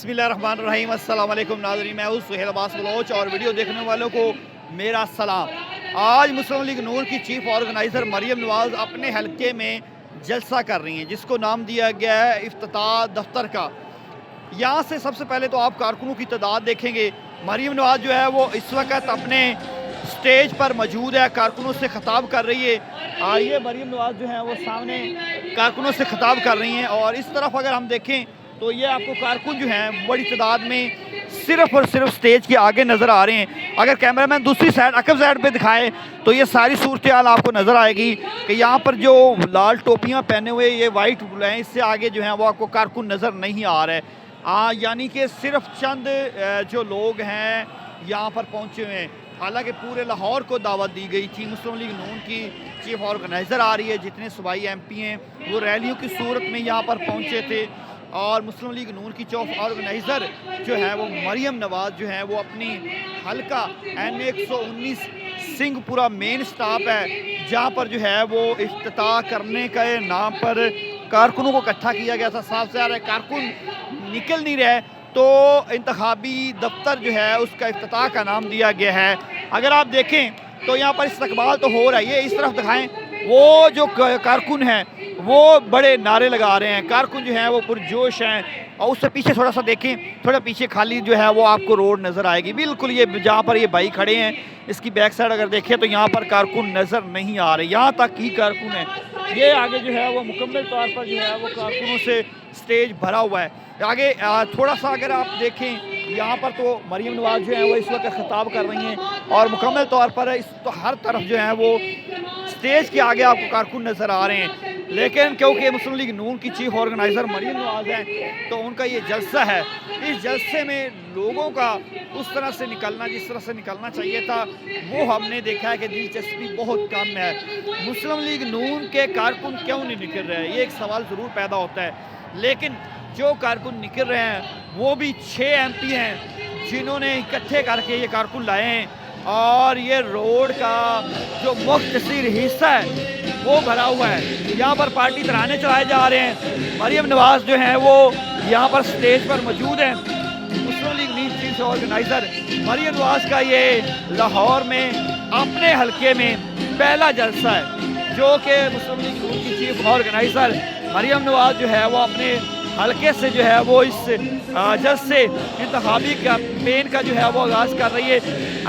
बिस्मिल्लाहिर्रहमानिर्रहीम। अस्सलाम वालेकुम नाज़रीन, मैं हूँ सुहेल अब्बास बलोच और वीडियो देखने वालों को मेरा सलाम। आज मुस्लिम लीग नून की चीफ ऑर्गेनाइज़र मरियम नवाज़ अपने हलके में जलसा कर रही हैं, जिसको नाम दिया गया है इफ्तिताह दफ्तर का। यहाँ से सबसे पहले तो आप कारकुनों की तादाद देखेंगे। मरियम नवाज़ जो है वो इस वक्त अपने स्टेज पर मौजूद है, कारकुनों से खिताब कर रही है। ये मरियम नवाज़ जो है वो सामने कारकुनों से खिताब कर रही हैं। और इस तरफ अगर हम देखें तो ये आपको कारकुन जो हैं बड़ी तादाद में सिर्फ और सिर्फ स्टेज के आगे नज़र आ रहे हैं। अगर कैमरामैन दूसरी साइड अकब साइड पे दिखाए तो ये सारी सूरत हाल आपको नज़र आएगी कि यहाँ पर जो लाल टोपियाँ पहने हुए ये वाइट हैं, इससे आगे जो हैं वो आपको कारकुन नज़र नहीं आ रहा है। यानी कि सिर्फ चंद जो लोग हैं यहाँ पर पहुँचे हुए हैं। हालांकि पूरे लाहौर को दावत दी गई थी। मुस्लिम लीग नून की चीफ ऑर्गेनाइज़र आ रही है, जितने सूबाई MP हैं वो रैलियों की सूरत में यहाँ पर पहुँचे थे। और मुस्लिम लीग नून की चीफ ऑर्गेनाइज़र जो है वो मरियम नवाज़ जो है वो अपनी हल्का N119 सिंहपुरा मेन स्टॉप है, जहाँ पर जो है वो इफ्तिताह करने के नाम पर कारकुनों को इकट्ठा किया गया था। साफ से आ रहा है कारकुन निकल नहीं रहे, तो इंतखाबी दफ्तर जो है उसका इफ्तिताह का नाम दिया गया है। अगर आप देखें तो यहाँ पर इस्तकबाल तो हो रहा है। ये इस तरफ दिखाएं, वो जो कारकुन हैं वो बड़े नारे लगा रहे हैं, कारकुन जो हैं वो पुरजोश हैं। और उससे पीछे थोड़ा सा देखें, थोड़ा पीछे खाली जो है वो आपको रोड नज़र आएगी। बिल्कुल ये जहाँ पर ये भाई खड़े हैं इसकी बैक साइड अगर देखें तो यहाँ पर कारकुन नज़र नहीं आ रहे, यहाँ तक ही कारकुन है। ये आगे जो है वो मुकम्मल तौर पर जो है वो कारकुनों से स्टेज भरा हुआ है। आगे थोड़ा सा अगर आप देखें यहाँ पर तो मरियम नवाज़ जो है वो इस वक्त खिताब कर रही हैं और मुकम्मल तौर पर इस तो हर तरफ जो है वो स्टेज के आगे आपको कारकुन नज़र आ रहे हैं। लेकिन क्योंकि मुस्लिम लीग नून की चीफ ऑर्गेनाइज़र मरियम नवाज़ हैं तो उनका ये जलसा है, इस जलसे में लोगों का उस तरह से निकलना जिस तरह से निकलना चाहिए था वो हमने देखा है कि दिलचस्पी बहुत कम है। मुस्लिम लीग नून के कारकुन क्यों नहीं निकल रहे हैं, ये एक सवाल ज़रूर पैदा होता है। लेकिन जो कारकुन निकल रहे हैं वो भी 6 MP हैं जिन्होंने इकट्ठे करके ये कारकुन लाए हैं। और ये रोड का जो मुख्तसर हिस्सा है वो भरा हुआ है, यहाँ पर पार्टी तराने चलाए जा रहे हैं। मरियम नवाज़ जो हैं वो यहाँ पर स्टेज पर मौजूद हैं। मुस्लिम लीग नून चीफ ऑर्गेनाइज़र मरियम नवाज़ का ये लाहौर में अपने हलके में पहला जलसा है, जो कि मुस्लिम लीग नून की चीफ ऑर्गेनाइज़र मरियम नवाज़ जो है वो अपने हल्के से जो है वो इस जलसे इंतखाबी कैंपेन का जो है वो आगाज़ कर रही है।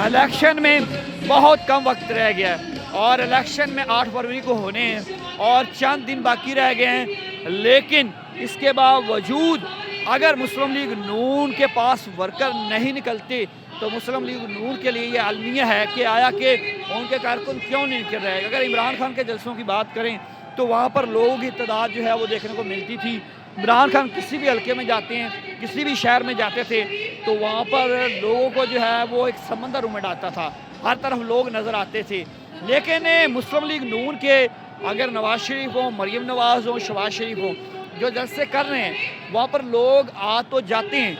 इलेक्शन में बहुत कम वक्त रह गया है और इलेक्शन में 8 फरवरी को होने हैं और चंद दिन बाकी रह गए हैं। लेकिन इसके बावजूद अगर मुस्लिम लीग नून के पास वर्कर नहीं निकलते तो मुस्लिम लीग नून के लिए ये अलमिया है कि आया कि उनके कारकुन क्यों नहीं निकल रहे। अगर इमरान खान के जलसों की बात करें तो वहाँ पर लोगों की तादाद जो है वो देखने को मिलती थी। इमरान खान किसी भी हल्के में जाते हैं, किसी भी शहर में जाते थे तो वहाँ पर लोगों को जो है वो एक समंदर उमड़ आता था, हर तरफ लोग नज़र आते थे। लेकिन मुस्लिम लीग नून के अगर नवाज शरीफ हो, मरियम नवाज़ हो, शहबाज शरीफ हो, जो जलसे कर रहे हैं वहाँ पर लोग आ तो जाते हैं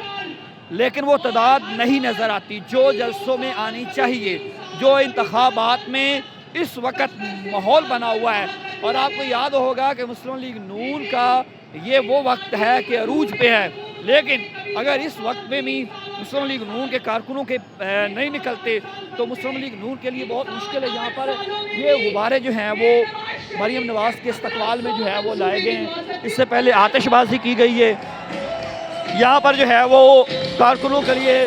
लेकिन वो तादाद नहीं नज़र आती जो जलसों में आनी चाहिए। जो इंतखाबात में इस वक्त माहौल बना हुआ है और आपको याद होगा कि मुस्लिम लीग नून का ये वो वक्त है कि अरूज पे है। लेकिन अगर इस वक्त में भी मुस्लिम लीग नून के कारकुनों के नहीं निकलते तो मुस्लिम लीग नून के लिए बहुत मुश्किल है। यहाँ पर ये गुब्बारे जो हैं वो मरियम नवाज़ के इस्तकबाल में जो है वो लाए गए हैं। इससे पहले आतिशबाजी की गई है। यहाँ पर जो है वो कारकुनों के लिए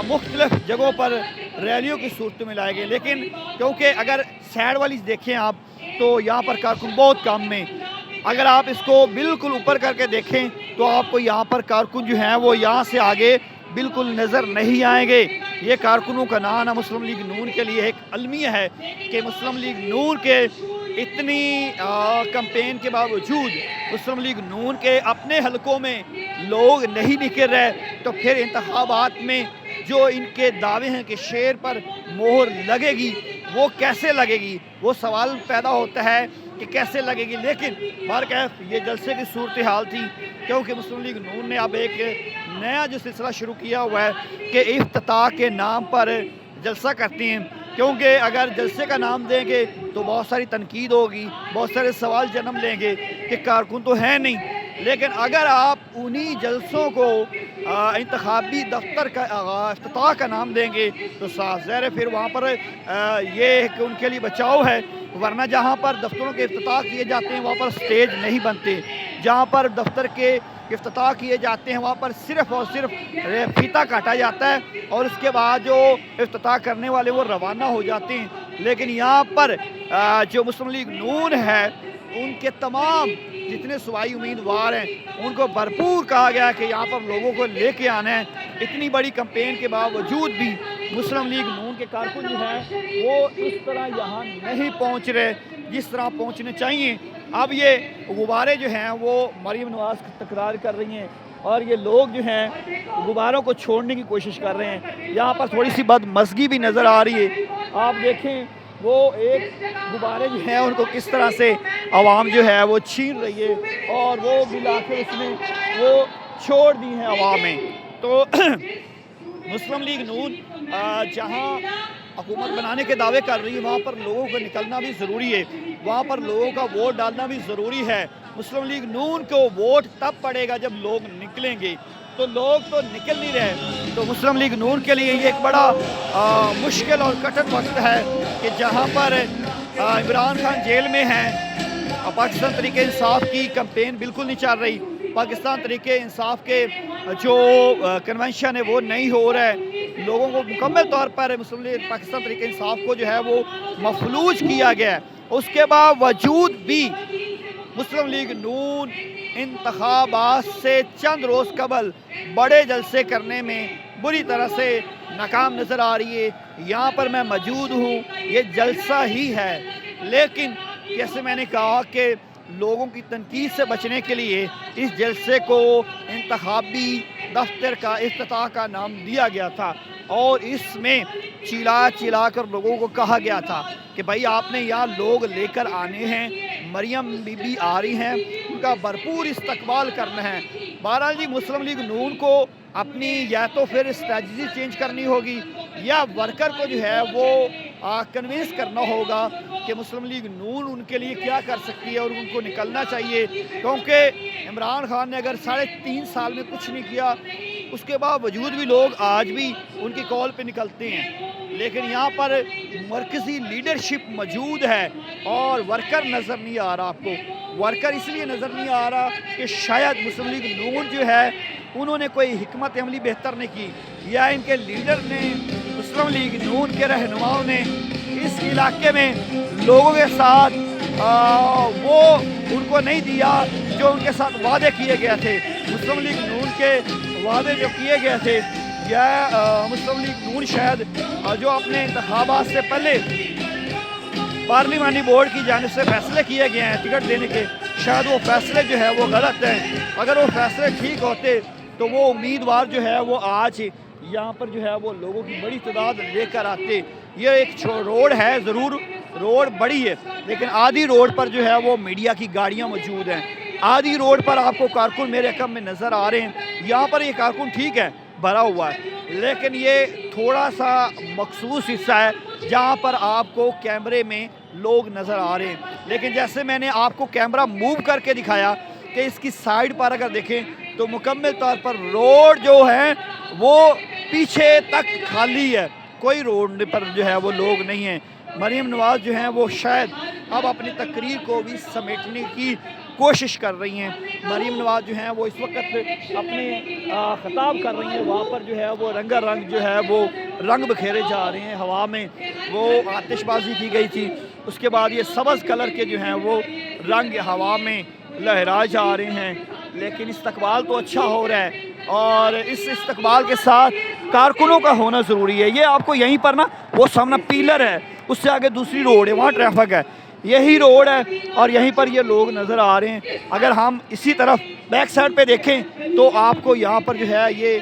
मुख्तलिफ जगहों पर रैलियों की सूरत में लाए गए। लेकिन क्योंकि अगर साइड वाली देखें आप तो यहाँ पर कारकुन बहुत कम में, अगर आप इसको बिल्कुल ऊपर करके देखें तो आपको यहाँ पर कारकुन जो हैं वो यहाँ से आगे बिल्कुल नज़र नहीं आएंगे। ये कारकुनों का ना आना मुस्लिम लीग नून के लिए एक अलमिया है कि मुस्लिम लीग नून के इतनी कैंपेन के बावजूद मुस्लिम लीग नून के अपने हलकों में लोग नहीं निकल रहे तो फिर इंतखाबात में जो इनके दावे हैं कि शेर पर मोहर लगेगी वो कैसे लगेगी, वो सवाल पैदा होता है कि कैसे लगेगी। लेकिन बहरकैफ ये जलसे की सूरत हाल थी क्योंकि मुस्लिम लीग नून ने अब एक नया जो सिलसिला शुरू किया हुआ है कि इफ्तिताह के नाम पर जलसा करते हैं। क्योंकि अगर जलसे का नाम देंगे तो बहुत सारी तनकीद होगी, बहुत सारे सवाल जन्म लेंगे कि कारकुन तो है नहीं। लेकिन अगर आप उन्हीं जलसों को इंतखाबी दफ्तर का इफ्तिताह का नाम देंगे तो साफ ज़ाहिर है फिर वहाँ पर ये कि उनके लिए बचाव है, वरना जहाँ पर दफ्तरों के इफ्तिताह किए जाते हैं वहाँ पर स्टेज नहीं बनते, जहाँ पर दफ्तर के इफ्तिताह किए जाते हैं वहाँ पर सिर्फ़ और सिर्फ फीता काटा जाता है और उसके बाद जो इफ्तिताह करने वाले वो रवाना हो जाते हैं। लेकिन यहाँ पर जो मुस्लिम लीग नून है उनके तमाम जितने सूबाई उम्मीदवार हैं उनको भरपूर कहा गया कि यहाँ पर लोगों को लेके आना है। इतनी बड़ी कैंपेन के बावजूद भी मुस्लिम लीग नून के कारकुन जो हैं वो इस तरह यहाँ नहीं पहुँच रहे जिस तरह पहुँचने चाहिए। अब ये गुब्बारे जो हैं वो मरीम नवाज़ की तकरार कर रही हैं और ये लोग जो हैं गुब्बारों को छोड़ने की कोशिश कर रहे हैं। यहाँ पर थोड़ी सी बदमज़गी भी नज़र आ रही है। आप देखें वो एक गुब्बारे जो हैं उनको किस तरह से आवाम जो है वो छीन रही है और वो मिला के उसमें वो छोड़ दी हैं आवाम में। तो मुस्लिम लीग नून जहाँ हुकूमत बनाने के दावे कर रही है वहाँ पर लोगों को निकलना भी ज़रूरी है, वहाँ पर लोगों का वोट डालना भी ज़रूरी है। मुस्लिम लीग नून को वोट तब पड़ेगा जब लोग निकलेंगे, तो लोग तो निकल नहीं रहे। तो मुस्लिम लीग नून के लिए ये एक बड़ा मुश्किल और कठिन वक्त है कि जहाँ पर इमरान खान जेल में हैं, पाकिस्तान तरीके इंसाफ की कैंपेन बिल्कुल नहीं चल रही, पाकिस्तान तरीके इंसाफ के जो कन्वेंशन है वो नहीं हो रहा है, लोगों को मुकम्मल तौर पर मुस्लिम लीग पाकिस्तान तरीके इंसाफ को जो है वो मफलूज किया गया है। उसके बावजूद भी मुस्लिम लीग नून इंतखाबात से चंद रोज़ कबल बड़े जलसे करने में बुरी तरह से नाकाम नज़र आ रही है। यहाँ पर मैं मौजूद हूँ, ये जलसा ही है, लेकिन जैसे मैंने कहा कि लोगों की तनकीद से बचने के लिए इस जलसे को इंतखाबी दफ्तर का इफ्तिताह का नाम दिया गया था और इसमें चिल्ला कर लोगों को कहा गया था कि भाई आपने यहाँ लोग लेकर आने हैं, मरियम बीबी आ रही हैं, उनका भरपूर इस्तकबाल करना है। बहरहाल जी मुस्लिम लीग नून को अपनी या तो फिर स्ट्रेटजी चेंज करनी होगी या वर्कर को जो है वो कन्विंस करना होगा कि मुस्लिम लीग नून उनके लिए क्या कर सकती है और उनको निकलना चाहिए, क्योंकि इमरान खान ने अगर 3.5 साल में कुछ नहीं किया उसके बावजूद भी लोग आज भी उनकी कॉल पे निकलते हैं। लेकिन यहाँ पर मरकज़ी लीडरशिप मौजूद है और वर्कर नज़र नहीं आ रहा। आपको वर्कर इसलिए नज़र नहीं आ रहा कि शायद मुस्लिम लीग नून जो है उन्होंने कोई हिकमत अमली बेहतर नहीं की या इनके लीडर ने मुस्लिम लीग नून के रहनुमाओं ने इस इलाके में लोगों के साथ वो उनको नहीं दिया जो उनके साथ वादे किए गए थे। मुस्लिम लीग नून के वादे जो किए गए थे या मुस्लिम लीग नून शायद जो अपने इंतखाबात से पहले पार्लिमानी बोर्ड की जानिब से फैसले किए गए हैं टिकट देने के, शायद वो फैसले जो है वो गलत हैं। अगर वो फैसले ठीक होते तो वो उम्मीदवार जो है वो आज यहाँ पर जो है वो लोगों की बड़ी तादाद लेकर आते। ये एक रोड है, ज़रूर रोड बड़ी है, लेकिन आधी रोड पर जो है वो मीडिया की गाड़ियाँ मौजूद हैं, आधी रोड पर आपको कारकुन मेरे कम में नज़र आ रहे हैं। यहाँ पर ये कारकुन ठीक है भरा हुआ है, लेकिन ये थोड़ा सा मखसूस हिस्सा है जहाँ पर आपको कैमरे में लोग नज़र आ रहे हैं। लेकिन जैसे मैंने आपको कैमरा मूव करके दिखाया कि इसकी साइड पर अगर देखें तो मुकम्मल तौर पर रोड जो है वो पीछे तक खाली है, कोई रोड पर जो है वो लोग नहीं हैं। मरीम नवाज़ जो हैं वो शायद अब अपनी तकरीर को भी समेटने की कोशिश कर रही हैं। मरीम नवाज़ जो हैं वो इस वक्त अपने ख़िताब कर रही हैं, वहाँ पर जो है वो रंगारंग जो है वो रंग बखेरे जा रहे हैं। हवा में वो आतिशबाजी की गई थी, उसके बाद ये सब्ज़ कलर के जो हैं वो रंग हवा में लहराए जा रहे हैं। लेकिन इस्तकबाल तो अच्छा हो रहा है और इस इस्तकबाल के साथ कारकुनों का होना ज़रूरी है। ये आपको यहीं पर ना वो सामना पिलर है, उससे आगे दूसरी रोड है, वहाँ ट्रैफिक है, यही रोड है और यहीं पर ये लोग नज़र आ रहे हैं। अगर हम इसी तरफ बैक साइड पे देखें तो आपको यहाँ पर जो है ये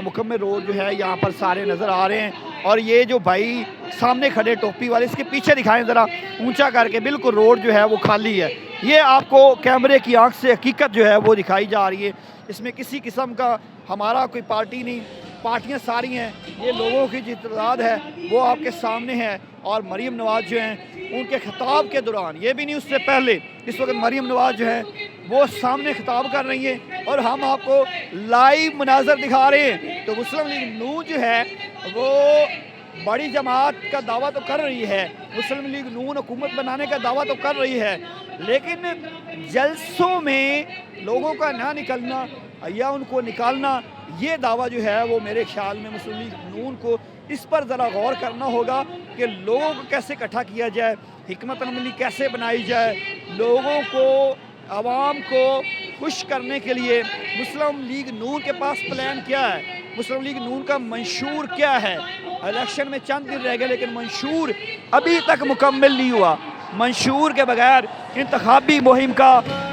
मुकम्मल रोड जो है यहाँ पर सारे नज़र आ रहे हैं। और ये जो भाई सामने खड़े टोपी वाले, इसके पीछे दिखाएं ज़रा ऊंचा करके, बिल्कुल रोड जो है वो खाली है। ये आपको कैमरे की आंख से हकीकत जो है वो दिखाई जा रही है। इसमें किसी किस्म का हमारा कोई पार्टी नहीं, पार्टियां सारी हैं, ये लोगों की जो तादाद है वो आपके सामने है। और मरीम नवाज़ जो हैं उनके खिताब के दौरान, ये भी नहीं उससे पहले, इस वक्त मरीम नवाज़ जो है وہ سامنے خطاب کر رہی ہیں اور ہم آپ کو لائیو مناظر دکھا رہے ہیں۔ تو مسلم لیگ نون جو ہے وہ بڑی جماعت کا دعویٰ تو کر رہی ہے، مسلم لیگ نون حکومت بنانے کا دعویٰ تو کر رہی ہے، لیکن جلسوں میں لوگوں کا نہ نکلنا یا ان کو نکالنا، یہ دعویٰ جو ہے وہ میرے خیال میں مسلم لیگ نون کو اس پر ذرا غور کرنا ہوگا کہ لوگوں کو کیسے اکٹھا کیا جائے، حکمت عملی کیسے بنائی جائے، لوگوں کو عوام کو خوش کرنے کے لیے مسلم لیگ نون کے پاس پلان کیا ہے، مسلم لیگ نون کا منشور کیا ہے۔ الیکشن میں چند دن رہ گئے لیکن منشور ابھی تک مکمل نہیں ہوا۔ منشور کے بغیر انتخابی مہم کا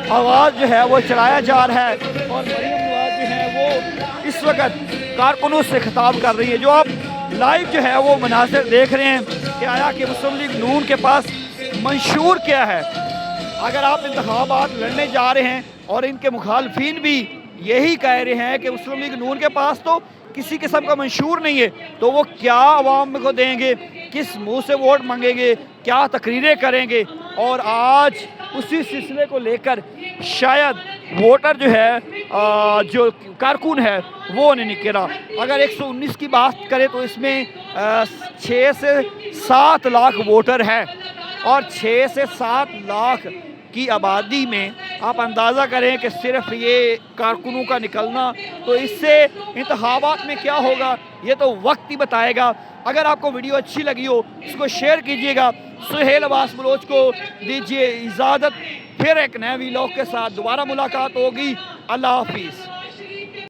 آغاز جو ہے وہ چلایا جا رہا ہے، اور مریم نواز جو ہے وہ اس وقت کارکنوں سے خطاب کر رہی ہے۔ جو آپ لائیو جو ہے وہ مناظر دیکھ رہے ہیں کہ آیا کہ مسلم لیگ نون کے پاس منشور کیا ہے۔ اگر آپ انتخابات لڑنے جا رہے ہیں اور ان کے مخالفین بھی یہی کہہ رہے ہیں کہ مسلم لیگ نون کے پاس تو کسی قسم کا منشور نہیں ہے، تو وہ کیا عوام کو دیں گے، کس منہ سے ووٹ مانگیں گے، کیا تقریریں کریں گے؟ اور آج اسی سلسلے کو لے کر شاید ووٹر جو ہے جو کارکن ہے وہ نہیں نکلا۔ اگر 119 کی بات کریں تو اس میں 6 سے 7 لاکھ ووٹر ہیں، اور 6 سے 7 لاکھ کی آبادی میں آپ اندازہ کریں کہ صرف یہ کارکنوں کا نکلنا، تو اس سے انتخابات میں کیا ہوگا یہ تو وقت ہی بتائے گا۔ اگر آپ کو ویڈیو اچھی لگی ہو اس کو شیئر کیجئے گا۔ سہیل عباس بلوچ کو دیجئے اجازت، پھر ایک نئے ویلاگ کے ساتھ دوبارہ ملاقات ہوگی۔ اللہ حافظ۔